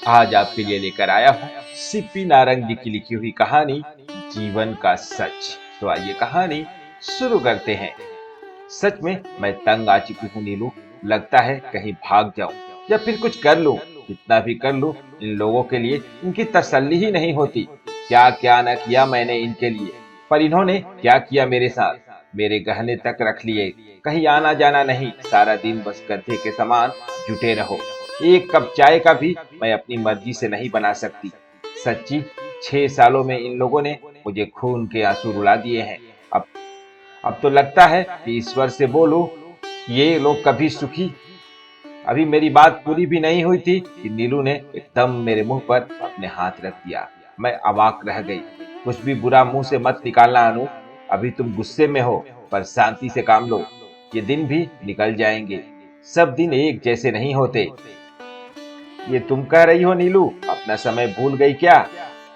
आज आपके लिए लेकर आया हूँ सीपी नारंगी की लिखी हुई कहानी जीवन का सच। तो आइए कहानी शुरू करते हैं। सच में मैं तंग आ चुकी हूँ नीलू। लगता है कहीं भाग जाऊं या फिर कुछ कर लूं। कितना भी कर लूं, इन लोगों के लिए इनकी तसल्ली ही नहीं होती। क्या क्या न किया मैंने इनके लिए, पर इन्होंने क्या किया मेरे साथ। मेरे गहने तक रख लिए, कहीं आना जाना नहीं, सारा दिन बस गधे के समान जुटे रहो। एक कप चाय का भी मैं अपनी मर्जी से नहीं बना सकती। सच्ची, 6 सालों में इन लोगों ने मुझे खून के आंसू रुला दिए हैं। अब अब तो लगता है कि ईश्वर से बोलूं, ये लोग कभी सुखी। अभी मेरी बात पूरी भी नहीं हुई थी कि नीलू ने एकदम मेरे मुंह पर अपने हाथ रख दिया। मैं अवाक रह गई। कुछ भी बुरा मुंह से मत निकालना अनु। अभी तुम गुस्से में हो, पर शांति से काम लो। ये दिन भी निकल जाएंगे। सब दिन एक जैसे नहीं होते। ये तुम कह रही हो नीलू, अपना समय भूल गई क्या?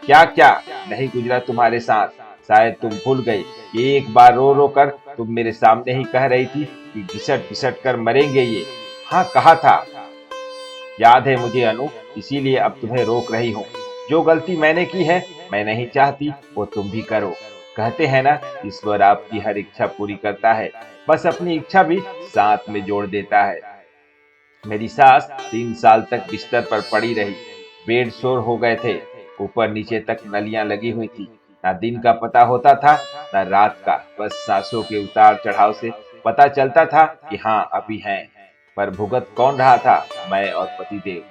क्या क्या नहीं गुजरा तुम्हारे साथ? शायद तुम भूल गई। एक बार रो रो कर तुम मेरे सामने ही कह रही थी कि घिसट घिसट कर मरेंगे ये। हाँ, कहा था। याद है मुझे अनु, इसीलिए अब तुम्हें रोक रही हूँ। जो गलती मैंने की है, मैं नहीं चाहती वो तुम भी करो। कहते हैं ना, ईश्वर आपकी हर इच्छा पूरी करता है, बस अपनी इच्छा भी साथ में जोड़ देता है। मेरी सास 3 साल तक बिस्तर पर पड़ी रही। बेड शोर हो गए थे, ऊपर नीचे तक नलियां लगी हुई थी। ना दिन का पता होता था, ना रात का। बस सांसों के उतार चढ़ाव से पता चलता था कि हाँ अभी हैं। पर भुगत कौन रहा था? मैं और पतिदेव।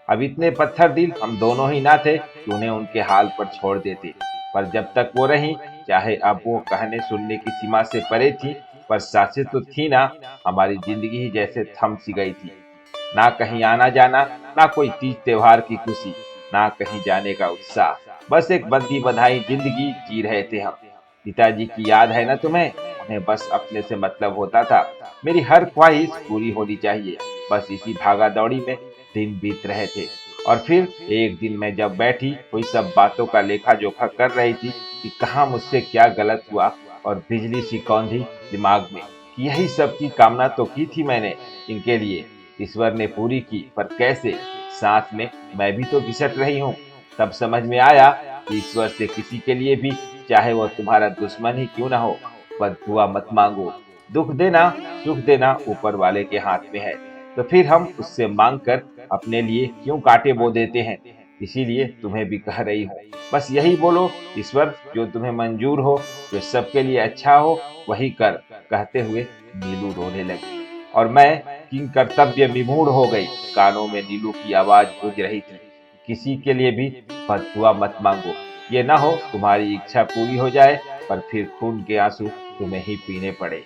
अब इतने पत्थर दिल हम दोनों ही ना थे कि उन्हें उनके हाल पर छोड़ देते। पर जब तक वो रही, चाहे अब वो कहने सुनने की सीमा से परे थी, पर सासें तो थी ना। हमारी जिंदगी ही जैसे थम सी गई थी। ना कहीं आना जाना, ना कोई तीज त्योहार की खुशी, ना कहीं जाने का उत्साह। बस एक बंदी बधाई जिंदगी जी रहे थे हम। पिताजी की याद है ना तुम्हें? उन्हें बस अपने से मतलब होता था। मेरी हर ख्वाहिश पूरी होनी चाहिए। बस इसी भागा दौड़ी में दिन बीत रहे थे। और फिर एक दिन मैं जब बैठी हुई सब बातों का लेखा जोखा कर रही थी कि कहाँ मुझसे क्या गलत हुआ, और बिजली सी कौंधी दिमाग में कि यही सब की कामना तो की थी मैंने इनके लिए। ईश्वर ने पूरी की, पर कैसे? साथ में मैं भी तो घिसट रही हूँ। तब समझ में आया कि ईश्वर से किसी के लिए भी, चाहे वो तुम्हारा दुश्मन ही क्यों ना हो, बद्दुआ मत मांगो। दुख देना सुख देना ऊपर वाले के हाथ में है। तो फिर हम उससे मांग कर अपने लिए क्यों कांटे बो देते हैं? इसीलिए तुम्हें भी कह रही हूँ, बस यही बोलो, ईश्वर जो तुम्हें मंजूर हो, जो सबके लिए अच्छा हो, वही कर। कहते हुए नीलू रोने लगी और मैं किंग कर्तव्य विमूढ़ हो गई। कानों में नीलू की आवाज गूंज रही थी, किसी के लिए भी बददुआ मत मांगो। ये ना हो तुम्हारी इच्छा पूरी हो जाए, पर फिर खून के आंसू तुम्हें ही पीने पड़े।